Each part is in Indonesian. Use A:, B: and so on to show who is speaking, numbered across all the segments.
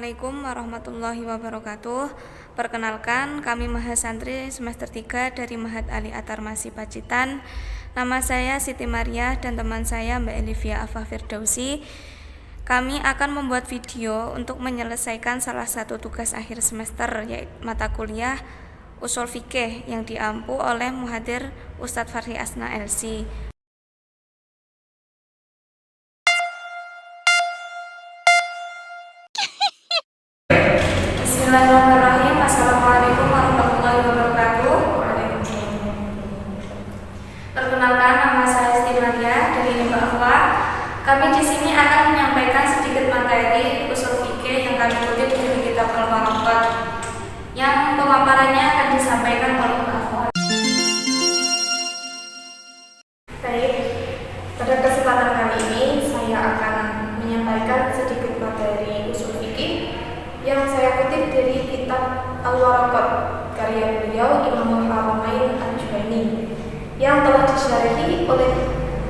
A: Assalamualaikum warahmatullahi wabarakatuh. Perkenalkan, kami Mahasantri semester 3 dari Mahat Ali Atarmasi Pacitan. Nama saya Siti Maria dan teman saya Mbak Elivia Afah Firdausi. Kami akan membuat video untuk menyelesaikan salah satu tugas akhir semester, yaitu mata kuliah Ushul Fikih yang diampu oleh Muhadir Ustadz Farhi Asna LC. Bismillahirrahmanirrahim. Assalamualaikum warahmatullahi wabarakatuh. Perkenalkan, nama saya Siti Maria dari Mbak Afwa. Kami di sini akan menyampaikan sedikit materi ushul fikih yang kami kutip dari kitab Al-Waraqat, yang pemaparannya akan disampaikan oleh Mbak Afwa.
B: Baik, pada kesempatan kali ini saya akan menyampaikan sedikit materi ushul fikih yang saya kutip dari kitab Al-Waraqat karya beliau Imamul Haramain Al-Juwaini yang telah disyarahi oleh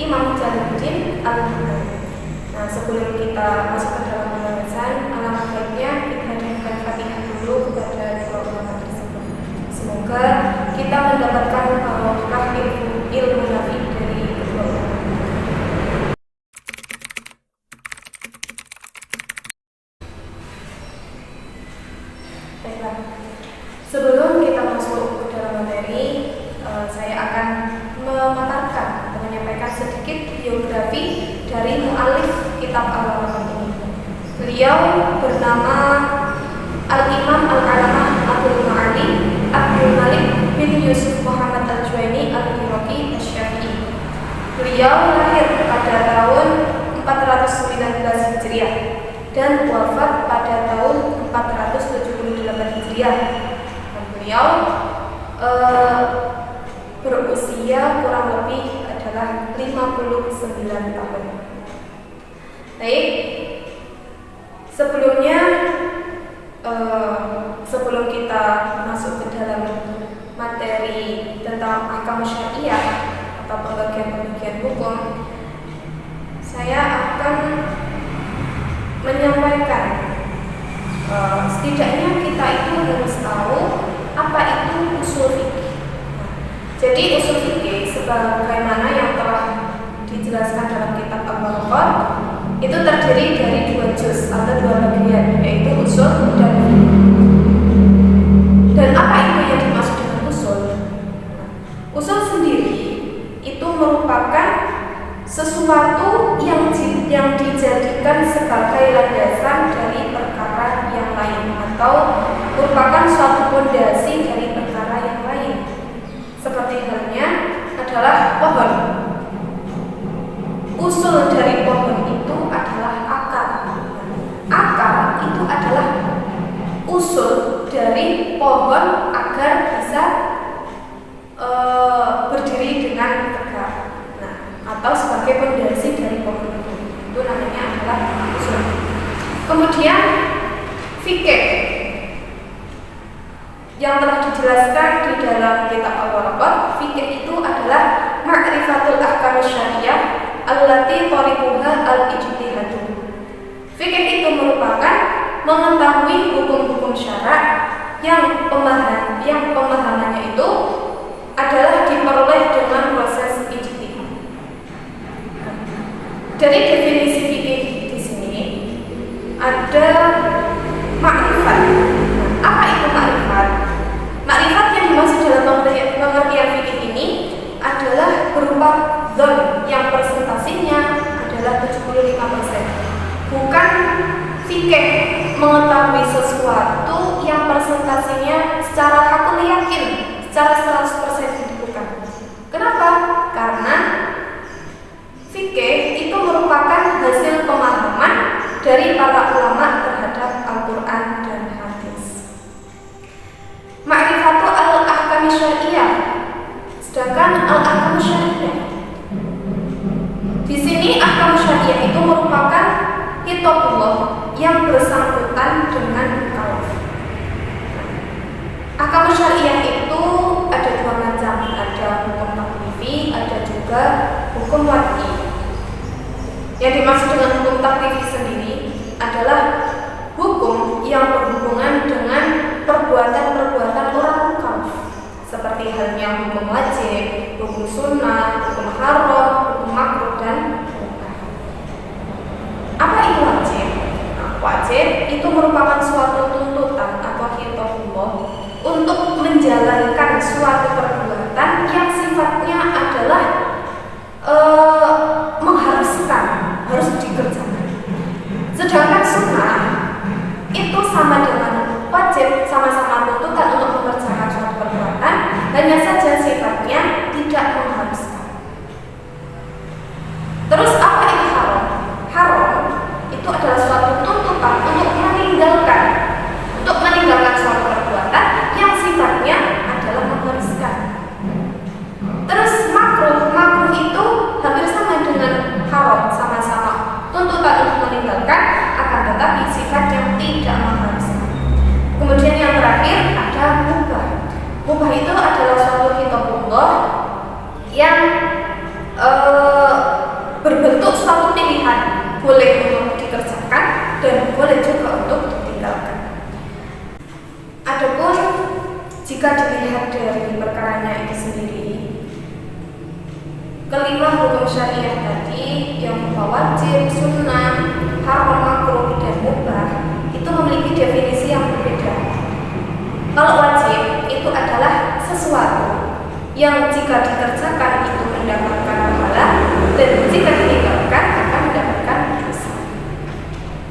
B: Imam Jalaluddin Al-Bukhari. Nah, sebelum kita masuk ke dalam pembahasan, alangkah baiknya kita hadirkan Fatihah dulu kepada dua ulama tersebut. Semoga kita mendapatkan barokah ilmu nafi dari kedua ulama. Baiklah, sebelum kita masuk ke dalam materi, saya akan memaparkan atau menyampaikan sedikit biografi dari mu'alif kitab Al-Waraqat ini. Beliau bernama Al-Imam Al-Alamah Abdul Malik bin Yusuf Muhammad Al-Juwaini Al-Iraqi Asy-Syafi'i. Beliau lahir pada tahun 419 Hijriah dan wafat pada tahun 478 Hijriah. Dan beliau berusia kurang lebih adalah 59 tahun. Baik, sebelumnya sebelum kita masuk ke dalam materi tentang ahkam syariah atau pembagian-pembagian hukum, saya akan menyampaikan setidaknya kita itu harus tahu apa itu ushul fikih. Jadi ushul fikih sebagaimana yang telah dijelaskan dalam kitab Al-Waraqat itu terdiri dari dua juz atau dua bagian, yaitu ushul dan fikih. Dan apa itu yang dimaksud dengan ushul? Ushul sendiri itu merupakan sesuatu yang dijadikan sebagai landasan dari perkara yang lain, atau merupakan suatu fondasi dari perkara yang lain. Seperti halnya adalah pohon. Usul dari pohon itu adalah akar. Akar itu adalah usul dari pohon agar bisa berdiri dengan tegak. Nah, atau sebagai fondasi dari pohon itu namanya adalah usul. Kemudian fikih yang telah dijelaskan di dalam kitab Al-Waraqat, fikih itu adalah ma'rifatul ahkam syariah allati tariquha al-ijtihad. Fikih itu merupakan mengetahui hukum-hukum syarak yang pemahamannya itu adalah diperoleh dengan proses ijtihad. Dari definisi fikih di sini ada ma'rifat. Apa itu ma'rifat? Ma'rifat yang dimaksud dalam pengertian fikih ini adalah berupa dzon yang persentasinya adalah 75%. Bukan fikih mengetahui sesuatu yang persentasinya secara hakul yakin, secara 100% bukan. Kenapa? Karena fikih itu merupakan hasil pemahaman dari para ulama terhadap Al-Quran dan hadis. Ma'rifatu al-ahkam syariah. Sedangkan al-ahkam syariah, di sini ahkam syariah itu merupakan kitabullah yang bersangkutan dengan mukallaf. Ahkam syariah itu ada dua macam, ada hukum taklifi, ada juga hukum wad'i. Yang dimaksud dengan hukum taklifi sendiri adalah hukum yang berhubungan dengan perbuatan-perbuatan orang mukallaf, seperti halnya hukum wajib, hukum sunnah, hukum haram, hukum makruh, dan mubah. Apa itu wajib? Wajib itu merupakan suatu tuntutan atau khitabullah untuk menjalankan suatu perbuatan yang sifatnya adalah mengharuskan, harus dikerjakan. Sedangkan sunnah itu sama dengan wajib, sama-sama tuntutan untuk mengerjakan suatu perbuatan, hanya saja sifatnya tidak mengharuskan. Terus apa itu haram? Haram itu adalah suatu tuntutan untuk meninggalkan suatu perbuatan yang sifatnya adalah mengharuskan. Terus makruh itu hampir sama dengan haram, sama-sama tuntutan untuk meninggalkan, akan tetapi sifat yang tidak mengharuskan. Kemudian yang terakhir ada mubah. Mubah itu adalah suatu khitabullah yang berbentuk suatu pilihan, boleh untuk dikerjakan dan boleh juga untuk ditinggalkan. Adapun jika dilihat dari perkaranya itu sendiri, kelima hukum syariah tadi yang berupa wajib, sunnah, haram, makruh, dan mubah itu memiliki definisi yang berbeda. Kalau wajib itu adalah sesuatu yang jika dikerjakan itu mendapatkan pahala dan jika ditinggalkan akan mendapatkan dosa.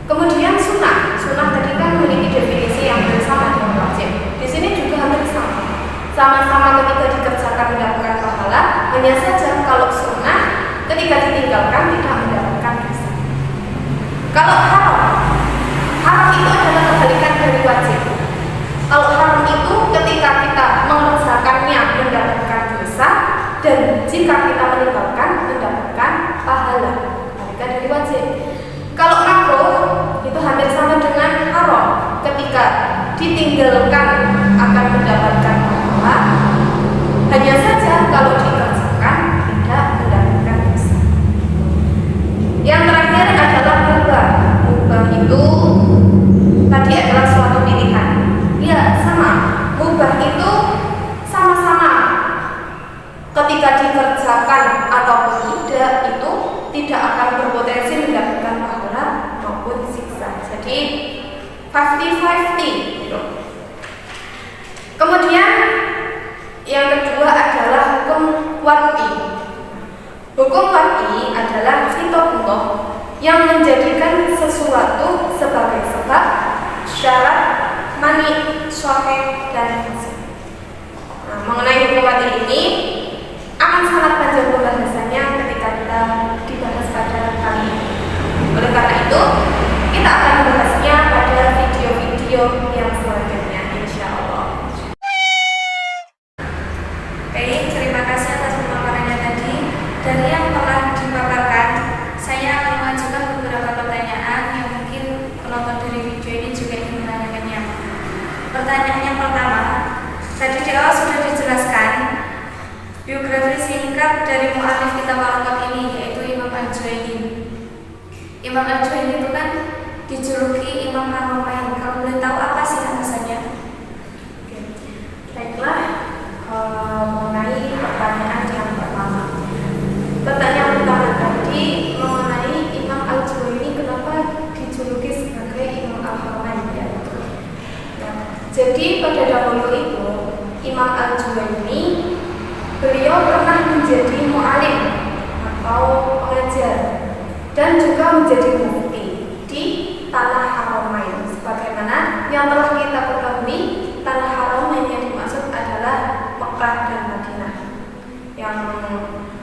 B: Kemudian sunnah tadi kan memiliki definisi yang bersama dengan wajib. Di sini juga hampir sama. Sama-sama ketika dikerjakan mendapatkan pahala, hanya saja kalau sunnah ketika ditinggalkan tidak mendapatkan dosa. Kalau haram itu adalah kebalikan dari wajib. Kalau haram itu ketika kita mengerjakannya mendapatkan dosa, dan jika kita meninggalkan mendapatkan pahala, kebalikan dari wajib. Kalau makruh itu hampir sama dengan haram, ketika ditinggalkan akan mendapatkan pahala, hanya saja kalau dikerjakan tidak mendapatkan dosa. Yang terakhir adalah mubah. Mubah itu tadi adalah suatu pilihan. Ya, sama. Mubah itu sama-sama ketika dikerjakan ataupun tidak itu tidak akan berpotensi mendapatkan pahala maupun siksa. Jadi 50-50 gitu. Kemudian yang kedua adalah hukum waqi. Hukum waqi adalah khitabullah yang menjadikan sesuatu sebagai sebab, syarat, mani, sahih, dan fasid. Mengenai hukum waqi ini akan sangat panjang pembahasannya ketika kita dibahas pada kali ini. Oleh karena itu, kita akan membahasnya pada video-video yang selanjutnya, insya Allah.
A: Baik, terima kasih atas pemaparannya tadi. Dari yang telah dipaparkan, saya akan mengajukan beberapa pertanyaan yang mungkin penonton dari video ini juga ingin menanyakannya. Pertanyaan yang pertama, tadi di awal sudah dijelaskan biografi singkat dari mu'allif kitab Al-Qur'an ini, yaitu Imam Al-Juwaini. Imam Al-Juwaini itu kan dijuluki Imam Haramain. Kalau boleh tahu apa sih alasannya?
B: Baiklah, mengenai pertanyaan yang pertama. Pertanyaan pertama tadi mengenai Imam Al-Juwaini, kenapa dijuluki sebagai Imam Al-Haramain ya? Jadi pada dahulu itu Imam Al-Juwaini beliau pernah menjadi mu'alim atau pengajar dan juga menjadi mufti di Tanah Haramain. Sebagaimana yang telah kita ketahui, Tanah Haramain yang dimaksud adalah Mekah dan Madinah, yang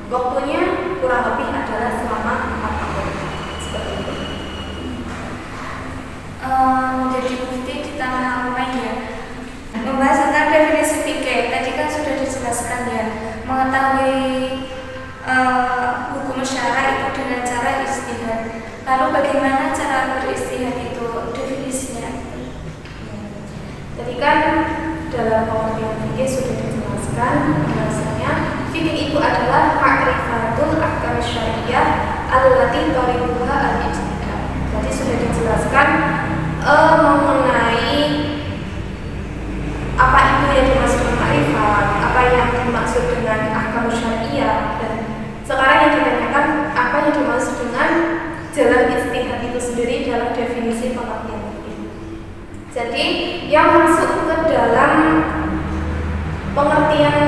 B: waktunya kurang lebih adalah selama 4 tahun. Seperti itu.
A: Menjadi mufti di Tanah Haramain ya. Membahas tentang definisi fikih, tadi kan sudah dijelaskan ya, mengetahui hukum syara itu dengan cara ijtihad. Lalu bagaimana cara beristihad itu, definisinya?
B: Tadi kan dalam pengertian fikih sudah dijelaskan bahwasanya fikih itu adalah ma'rifatul ahkam syariah allati tariquha al-ijtihad. Tadi sudah dijelaskan mengenai dimaksud dengan ahkam syariah, dan sekarang yang ditanyakan apa yang dimaksud dengan jalan ijtihad itu sendiri dalam definisi pengertian fikih. Jadi yang masuk ke dalam pengertian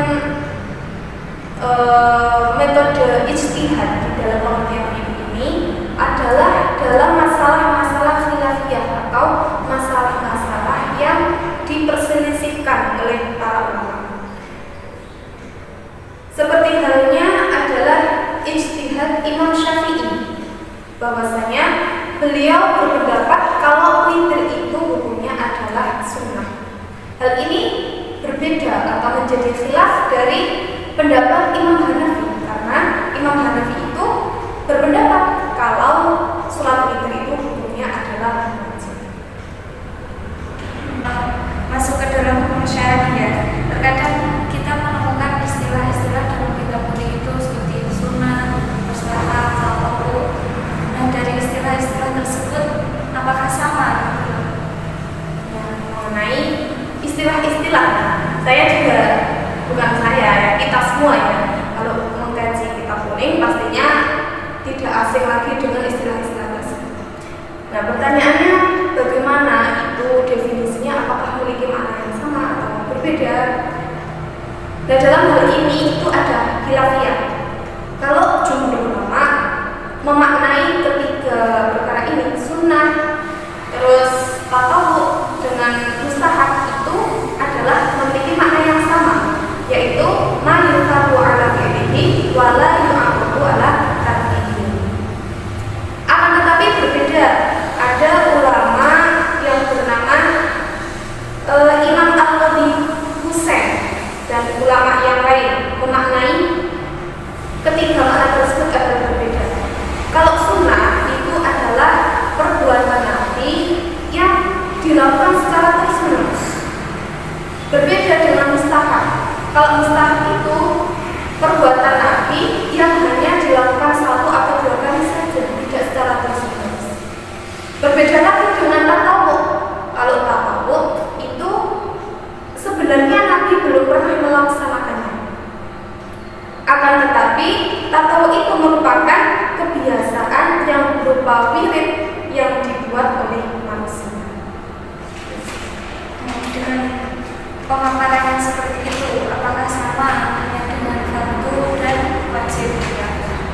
B: metode ijtihad di dalam pengertian fikih ini adalah dalam masalah-masalah khilafiyah atau masalah-masalah yang diperselisihkan oleh para ulama. Seperti halnya adalah ijtihad Imam Syafi'i, bahwasanya beliau berpendapat kalau witir itu hukumnya adalah sunnah. Hal ini berbeda atau menjadi khilaf dari pendapat Imam Hanafi, karena Imam Hanafi itu berpendapat kalau sholat witir itu hukumnya adalah wajib.
A: Masuk ke dalam hukum syariah, terkadang kita menemukan istilah-istilah dalam kitab fikih itu seperti sunnah, mustahab, tatawwu. Nah, dari istilah-istilah tersebut apakah sama?
B: Mengenai istilah-istilah, saya juga bukan saya ya, kita semua ya. Kalau mengkaji kitab kuning pastinya tidak asing lagi dengan istilah-istilah tersebut. Nah, pertanyaannya bagaimana itu definisinya, apakah memiliki makna yang sama atau berbeda? Nah, dalam hal ini itu ada khilafiyah. Kalau jumhur ulama memaknai ketiga perkara ini, sunnah, terus tatawwu dengan mustahab, itu adalah memiliki makna yang sama, yaitu ma yusabu ala fi'lihi wa la yu'aqabu ala tarkihi. Akan tetapi berbeda. Ada ulama yang bernama Imam Al-Qadhi Husain dan ulama yang lain memaknai ketiga makna tersebut adalah berbeda. Kalau sunnah itu adalah perbuatan Nabi yang dilakukan secara terus-menerus, berbeda dengan mustahab. Kalau mustahab itu perbuatan Nabi yang hanya dilakukan satu atau dua kali saja, tidak secara terus-menerus. Berbeda lagi dengan tatawwu. Kalau tatawwu itu sebenarnya Nabi belum pernah melaksanakannya. Akan tetapi tatawwu itu merupakan kebiasaan yang berupa wirid yang dibuat oleh manusia.
A: Dengan pemaparan yang seperti itu, apakah sama hanya dengan fardu dan wajib?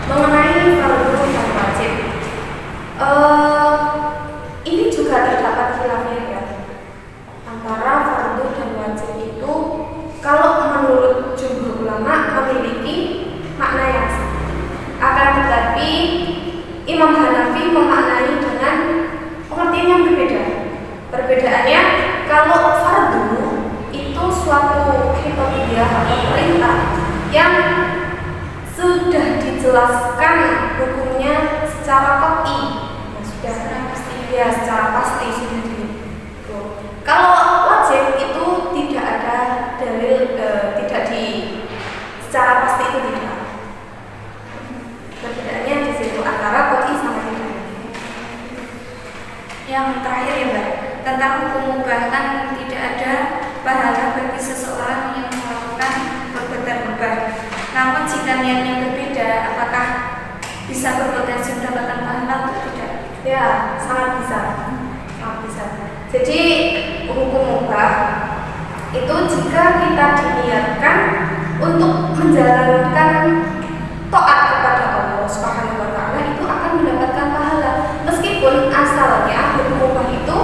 B: Mengenai fardu dan wajib, ini juga terdapat khilafiyah ya, antara fardu dan wajib itu kalau menurut jumhur ulama memiliki makna yang sama. Akan tetapi Imam Hanafi memaknai dengan pengertian yang berbeda. Perbedaannya, kalau fardu itu suatu khitabiyah atau perintah yang sudah dijelaskan hukumnya secara qat'i, secara pasti sudah itu. Kalau wajib itu tidak ada dalil, tidak di secara pasti itu tidak. Perbedaannya di situ antara qat'i sama tidak.
A: Yang terakhir ya Mbak, tentang hukum mubah, kan tidak ada pahala bagi seseorang yang melakukan perbuatan mubah. Namun jika niatnya berbeda, apakah bisa berpotensi mendapatkan pahala atau tidak?
B: Ya, sangat bisa, sangat bisa. Jadi hukum mubah itu jika kita diniatkan untuk menjalankan taat kepada Allah Subhanahu wa taala, itu akan mendapatkan pahala. Meskipun asalnya hukum mubah itu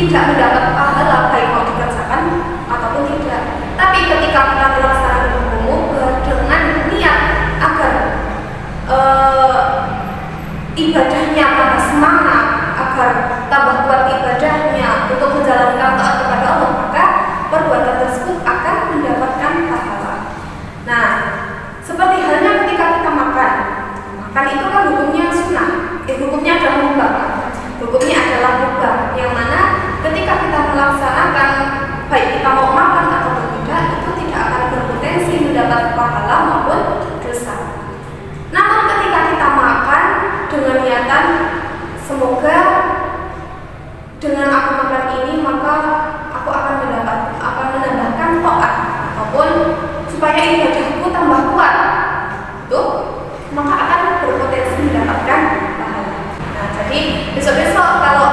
B: tidak mendapat pahala baik mau dikerjakan ataupun tidak. Tapi ketika kita melaksanakan hukum mubah dengan niat agar ibadahnya tambah semangat, agar tambah kuat ibadahnya untuk menjalankan taat kepada Allah, maka perbuatan tersebut akan mendapatkan pahala. Nah, seperti halnya ketika kita makan itu kan hukumnya sunnah, hukumnya adalah mubah. Hukumnya adalah mubah, yang mana ketika kita melaksanakan, baik kita mau makan atau tidak, itu tidak akan berpotensi mendapat pahala maupun dosa. Namun ketika kita makan dengan niatan semoga dengan aku makan ini maka aku akan menambahkan taat, ataupun supaya ibadah Jadi besok-besok kalau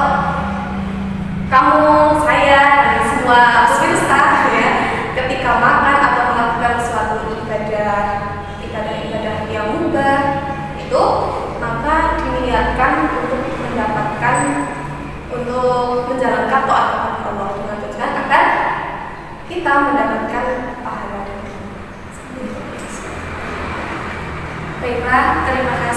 B: kamu, saya, dan semua pemirsa ya, ketika makan atau melakukan suatu ibadah yang mubah itu, maka diniatkan untuk menjalankan taat kepada Allah dengan tujuan agar kita mendapatkan pahala.
A: Baiklah, terima kasih.